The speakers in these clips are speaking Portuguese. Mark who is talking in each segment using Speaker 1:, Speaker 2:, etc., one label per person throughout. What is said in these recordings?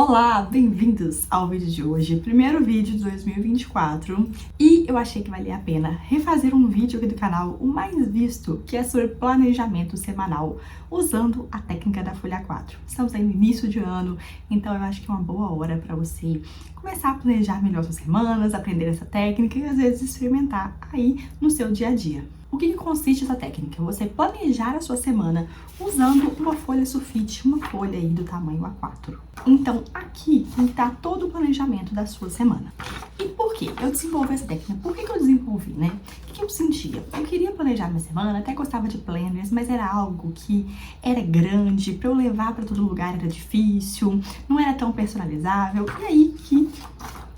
Speaker 1: Olá, bem-vindos ao vídeo de hoje, primeiro vídeo de 2024, e eu achei que valia a pena refazer um vídeo aqui do canal, o mais visto, que é sobre planejamento semanal, usando a técnica da folha 4. Estamos aí no início de ano, então eu acho que é uma boa hora para você começar a planejar melhor suas semanas, aprender essa técnica e às vezes experimentar aí no seu dia a dia. O que consiste essa técnica? Você planejar a sua semana usando uma folha sulfite, uma folha aí do tamanho A4. Então, aqui está todo o planejamento da sua semana. E por que eu desenvolvi essa técnica? Por que eu desenvolvi, né? O que eu sentia? Eu queria planejar minha semana, até gostava de planners, mas era algo que era grande, para eu levar para todo lugar era difícil, não era tão personalizável, e aí que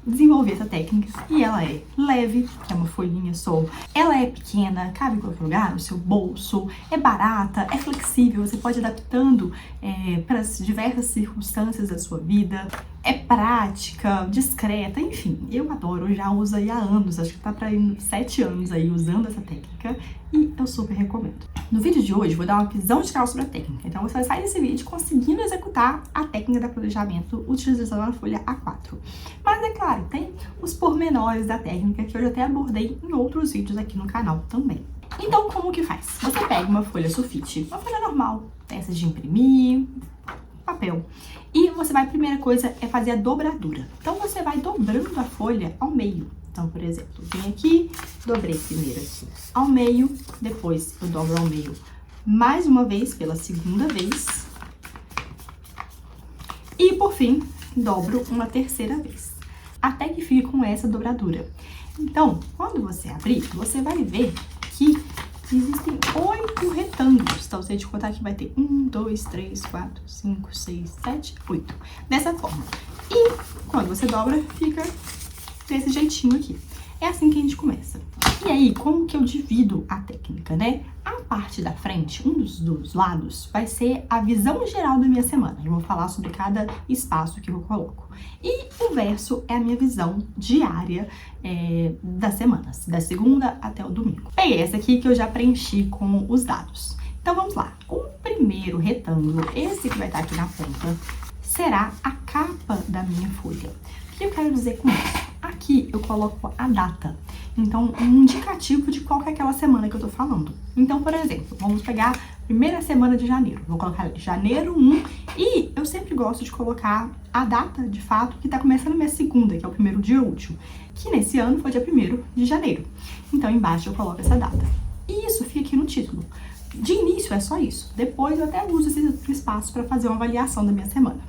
Speaker 1: desenvolvi essa técnica, e ela é leve, que é uma folhinha só, ela é pequena, cabe em qualquer lugar, no seu bolso, é barata, é flexível, você pode ir adaptando para as diversas circunstâncias da sua vida, é prática, discreta, enfim, eu adoro, eu já uso aí há anos, acho que tá para 7 anos aí usando essa técnica, e eu super recomendo. No vídeo de hoje, vou dar uma visão geral sobre a técnica, então você vai sair desse vídeo conseguindo executar a técnica de planejamento utilizando a folha A4. Mas é claro, tem os pormenores da técnica que eu já até abordei em outros vídeos aqui no canal também. Então, como que faz? Você pega uma folha sulfite, uma folha normal, dessas de imprimir, papel, e você vai, a primeira coisa é fazer a dobradura. Então, você vai dobrando a folha ao meio. Então, por exemplo, vem aqui, dobrei primeiro aqui ao meio, depois eu dobro ao meio mais uma vez, pela segunda vez, e por fim, dobro uma terceira vez, até que fique com essa dobradura. Então, quando você abrir, você vai ver que existem 8 retângulos. Então, se a gente contar aqui, vai ter 1, 2, 3, 4, 5, 6, 7, 8. Dessa forma. E quando você dobra, fica desse jeitinho aqui. É assim que a gente começa. E aí, como que eu divido a técnica, né? A parte da frente, um dos lados, vai ser a visão geral da minha semana. Eu vou falar sobre cada espaço que eu coloco. E o verso é a minha visão diária das semanas, da segunda até o domingo. Peguei essa aqui que eu já preenchi com os dados. Então, vamos lá. O primeiro retângulo, esse que vai estar aqui na ponta, será a capa da minha folha. O que eu quero dizer com isso? Aqui eu coloco a data, então um indicativo de qual que é aquela semana que eu tô falando. Então, por exemplo, vamos pegar a primeira semana de janeiro, vou colocar janeiro 1, e eu sempre gosto de colocar a data, de fato, que tá começando a minha segunda, que é o primeiro dia útil, que nesse ano foi dia 1º de janeiro. Então, embaixo eu coloco essa data. E isso fica aqui no título. De início é só isso, depois eu até uso esse outro espaço para fazer uma avaliação da minha semana.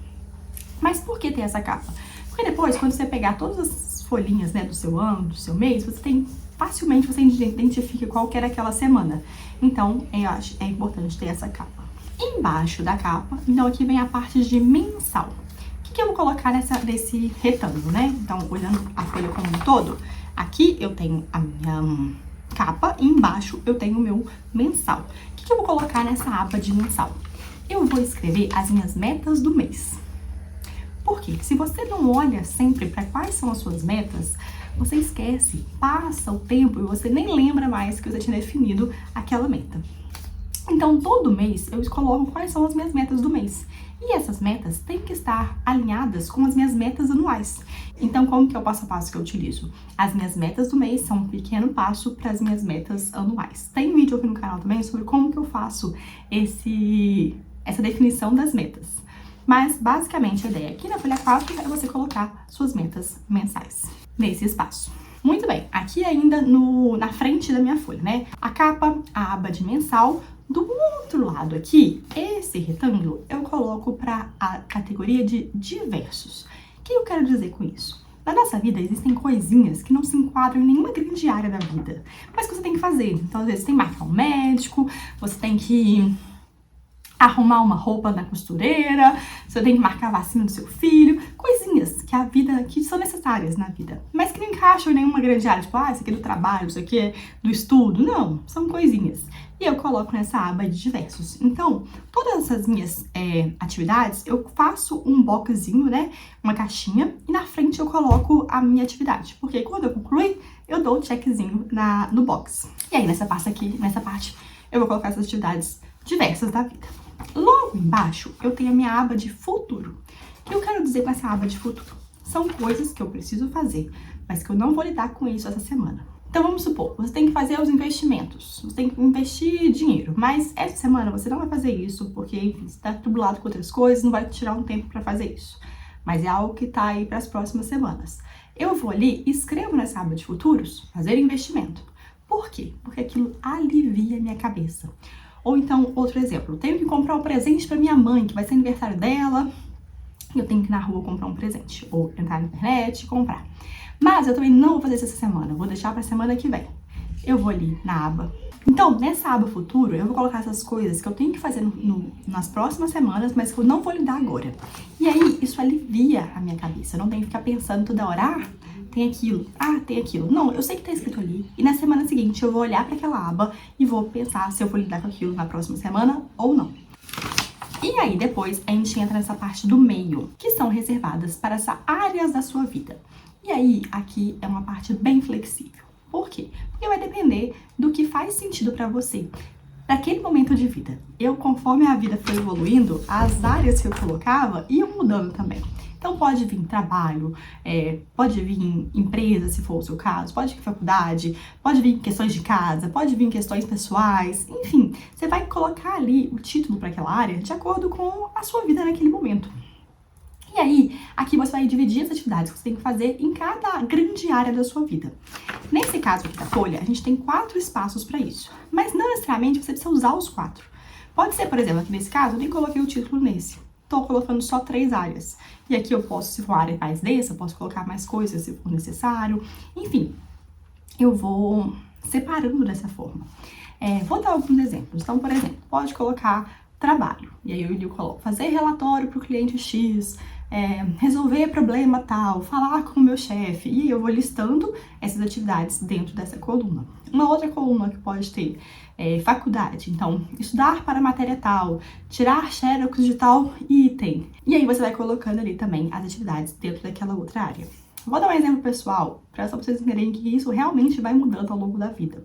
Speaker 1: Mas por que tem essa capa? Porque depois, quando você pegar todas as folhinhas, né, do seu ano, do seu mês, você tem, facilmente você identifica qual que era aquela semana. Então, eu acho é importante ter essa capa. Embaixo da capa, então aqui vem a parte de mensal. O que eu vou colocar nesse retângulo, né? Então, olhando a folha como um todo, aqui eu tenho a minha capa e embaixo eu tenho o meu mensal. O que eu vou colocar nessa aba de mensal? Eu vou escrever as minhas metas do mês. Porque se você não olha sempre para quais são as suas metas, você esquece, passa o tempo e você nem lembra mais que você tinha definido aquela meta. Então, todo mês eu coloco quais são as minhas metas do mês. E essas metas têm que estar alinhadas com as minhas metas anuais. Então, como que é o passo a passo que eu utilizo? As minhas metas do mês são um pequeno passo para as minhas metas anuais. Tem um vídeo aqui no canal também sobre como que eu faço essa definição das metas. Mas, basicamente, a ideia aqui na folha 4 é você colocar suas metas mensais nesse espaço. Muito bem, aqui ainda na frente da minha folha, né? A capa, a aba de mensal. Do outro lado aqui, esse retângulo, eu coloco para a categoria de diversos. O que eu quero dizer com isso? Na nossa vida existem coisinhas que não se enquadram em nenhuma grande área da vida, mas que você tem que fazer. Então, às vezes, você tem que marcar um médico, você tem que arrumar uma roupa na costureira, você tem que marcar a vacina do seu filho, coisinhas que são necessárias na vida, mas que não encaixam em nenhuma grande área, tipo, isso aqui é do trabalho, isso aqui é do estudo, não, são coisinhas. E eu coloco nessa aba de diversos. Então, todas essas minhas atividades, eu faço um boxzinho, né, uma caixinha, e na frente eu coloco a minha atividade, porque quando eu concluir, eu dou o checkzinho no box. E aí, nessa parte, eu vou colocar essas atividades diversas da vida. Logo embaixo, eu tenho a minha aba de futuro. O que eu quero dizer com essa aba de futuro? São coisas que eu preciso fazer, mas que eu não vou lidar com isso essa semana. Então vamos supor, você tem que fazer os investimentos, você tem que investir dinheiro, mas essa semana você não vai fazer isso porque, enfim, você está atribulado com outras coisas, não vai tirar um tempo para fazer isso. Mas é algo que está aí para as próximas semanas. Eu vou ali e escrevo nessa aba de futuros, fazer investimento. Por quê? Porque aquilo alivia a minha cabeça. Ou então, outro exemplo, tenho que comprar um presente para minha mãe, que vai ser aniversário dela, e eu tenho que ir na rua comprar um presente, ou entrar na internet e comprar. Mas eu também não vou fazer isso essa semana, eu vou deixar para semana que vem. Eu vou ali na aba. Então, nessa aba futuro, eu vou colocar essas coisas que eu tenho que fazer nas próximas semanas, mas que eu não vou lidar agora. E aí, isso alivia a minha cabeça. Eu não tenho que ficar pensando toda hora, tem aquilo, tem aquilo. Não, eu sei que tá escrito ali. E na semana seguinte, eu vou olhar para aquela aba e vou pensar se eu vou lidar com aquilo na próxima semana ou não. E aí, depois, a gente entra nessa parte do meio, que são reservadas para as áreas da sua vida. E aí, aqui é uma parte bem flexível. Por quê? Porque vai depender do que faz sentido para você, naquele momento de vida. Conforme a vida foi evoluindo, as áreas que eu colocava iam mudando também. Então, pode vir trabalho, pode vir empresa, se for o seu caso, pode vir faculdade, pode vir questões de casa, pode vir questões pessoais, enfim. Você vai colocar ali o título para aquela área de acordo com a sua vida naquele momento. E aí, aqui você vai dividir as atividades que você tem que fazer em cada grande área da sua vida. Nesse caso aqui da folha, a gente tem 4 espaços para isso. Mas não necessariamente você precisa usar os 4. Pode ser, por exemplo, aqui nesse caso, eu nem coloquei o título nesse. Estou colocando só 3 áreas. E aqui eu posso, se for uma área mais densa, eu posso colocar mais coisas se for necessário. Enfim, eu vou separando dessa forma. Vou dar alguns exemplos. Então, por exemplo, pode colocar trabalho. E aí eu coloco fazer relatório para o cliente X, resolver problema tal, falar com o meu chefe. E eu vou listando essas atividades dentro dessa coluna. Uma outra coluna que pode ter faculdade. Então, estudar para matéria tal, tirar xerox de tal item. E aí você vai colocando ali também as atividades dentro daquela outra área. Vou dar um exemplo pessoal, para só vocês entenderem que isso realmente vai mudando ao longo da vida.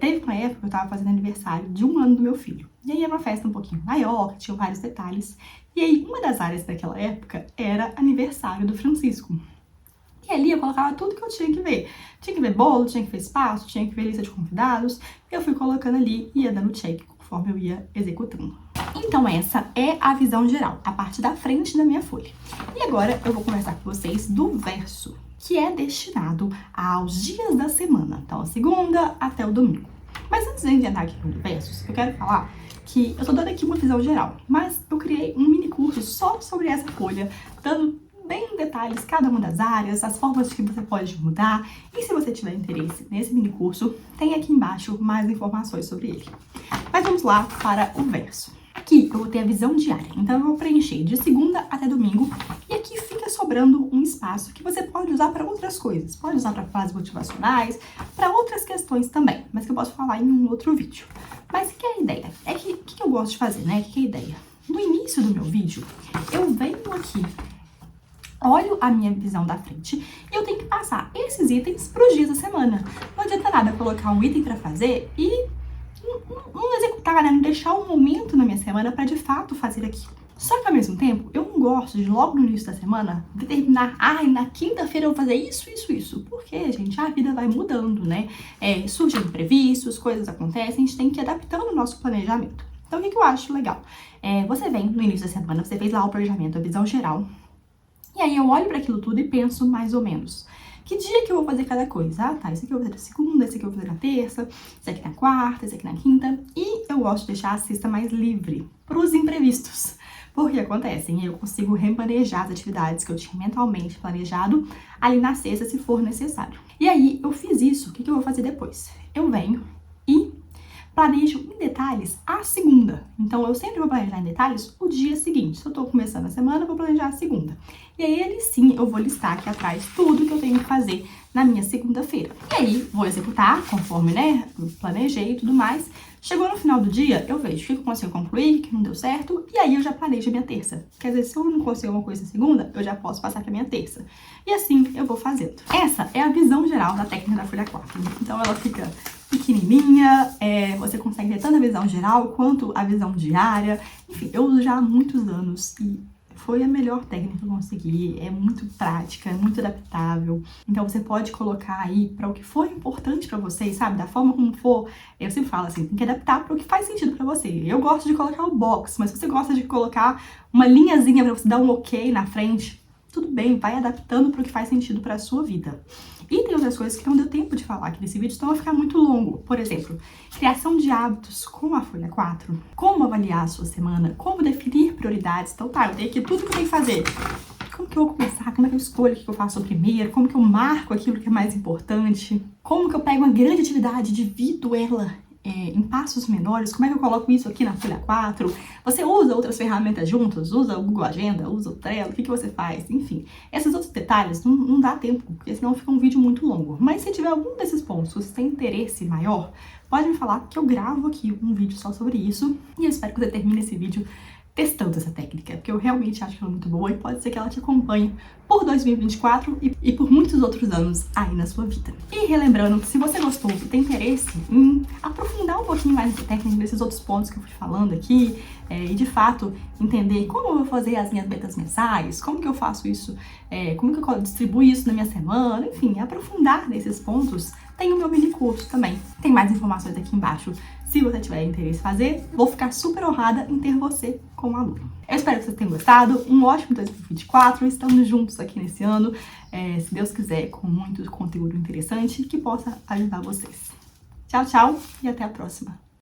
Speaker 1: Teve uma época que eu estava fazendo aniversário de 1 ano do meu filho. E aí era uma festa um pouquinho maior, que tinha vários detalhes. E aí, uma das áreas daquela época era aniversário do Francisco. E ali eu colocava tudo que eu tinha que ver. Tinha que ver bolo, tinha que ver espaço, tinha que ver lista de convidados. E eu fui colocando ali e ia dando check conforme eu ia executando. Então essa é a visão geral, a parte da frente da minha folha. E agora eu vou conversar com vocês do verso, que é destinado aos dias da semana, então a segunda até o domingo. Mas antes de eu entrar aqui no versos, eu quero falar que eu tô dando aqui uma visão geral, mas eu criei um mini curso só sobre essa folha, dando bem em detalhes cada uma das áreas, as formas que você pode mudar. E se você tiver interesse nesse mini curso, tem aqui embaixo mais informações sobre ele. Mas vamos lá para o verso. Aqui eu vou ter a visão diária, então eu vou preencher de segunda até domingo e aqui fica sobrando um espaço que você pode usar para outras coisas. Pode usar para frases motivacionais, para outras questões também, mas que eu posso falar em um outro vídeo. Mas o que é a ideia? O que eu gosto de fazer, né? O que é a ideia? No início do meu vídeo, eu venho aqui, olho a minha visão da frente e eu tenho que passar esses itens para os dias da semana. Não adianta nada colocar um item para fazer e não executar, né? Não deixar um momento na minha semana para de fato fazer aquilo. Só que ao mesmo tempo, eu não gosto de logo no início da semana determinar, na quinta-feira eu vou fazer isso. Porque, gente, a vida vai mudando, né? Surgem imprevistos, coisas acontecem, a gente tem que ir adaptando o nosso planejamento. Então, o que eu acho legal? Você vem no início da semana, você fez lá o planejamento, a visão geral, e aí eu olho para aquilo tudo e penso mais ou menos. Que dia que eu vou fazer cada coisa? Isso aqui eu vou fazer na segunda, esse aqui eu vou fazer na terça, esse aqui na quarta, esse aqui na quinta. E eu gosto de deixar a sexta mais livre para os imprevistos. Porque acontecem, eu consigo remanejar as atividades que eu tinha mentalmente planejado ali na sexta, se for necessário. E aí, eu fiz isso, o que eu vou fazer depois? Eu venho e planejo em detalhes a segunda. Então, eu sempre vou planejar em detalhes o dia seguinte. Se eu tô começando a semana, eu vou planejar a segunda. E aí, ele sim, eu vou listar aqui atrás tudo que eu tenho que fazer na minha segunda-feira. E aí, vou executar conforme, né, planejei e tudo mais. Chegou no final do dia, eu vejo o que eu consigo concluir, o que não deu certo, e aí eu já planejo a minha terça. Quer dizer, se eu não consigo uma coisa na segunda, eu já posso passar para minha terça. E assim eu vou fazendo. Essa é a visão geral da técnica da folha 4. Então ela fica pequenininha, você consegue ter tanto a visão geral quanto a visão diária. Enfim, eu uso já há muitos anos e foi a melhor técnica que eu consegui, é muito prática, é muito adaptável, então você pode colocar aí para o que for importante para vocês, sabe, da forma como for. Eu sempre falo assim, tem que adaptar para o que faz sentido para você. Eu gosto de colocar o box, mas se você gosta de colocar uma linhazinha para você dar um ok na frente, tudo bem, vai adaptando para o que faz sentido para a sua vida. E tem outras coisas que não deu tempo de falar aqui nesse vídeo, então vai ficar muito longo. Por exemplo, criação de hábitos com a folha 4, como avaliar a sua semana, como definir prioridades. Então tá, eu tenho aqui tudo que eu tenho que fazer. Como que eu vou começar? Como é que eu escolho o que eu faço primeiro? Como que eu marco aquilo que é mais importante? Como que eu pego uma grande atividade e divido ela em passos menores? Como é que eu coloco isso aqui na folha 4? Você usa outras ferramentas juntos? Usa o Google Agenda? Usa o Trello? O que você faz? Enfim, esses outros detalhes não dá tempo, porque senão fica um vídeo muito longo. Mas se tiver algum desses pontos que você tem interesse maior, pode me falar que eu gravo aqui um vídeo só sobre isso. E eu espero que você termine esse vídeo testando essa técnica, porque eu realmente acho que ela é muito boa e pode ser que ela te acompanhe por 2024 e por muitos outros anos aí na sua vida. E relembrando que se você gostou e tem interesse em aprofundar um pouquinho mais essa técnica nesses outros pontos que eu fui falando aqui, e de fato entender como eu vou fazer as minhas metas mensais, como que eu faço isso, como que eu distribuo isso na minha semana, enfim, aprofundar nesses pontos, tem o meu mini curso também. Tem mais informações aqui embaixo. Se você tiver interesse em fazer, vou ficar super honrada em ter você como aluno. Eu espero que vocês tenham gostado. Um ótimo 2024. Estamos juntos aqui nesse ano, se Deus quiser, com muito conteúdo interessante que possa ajudar vocês. Tchau, tchau e até a próxima.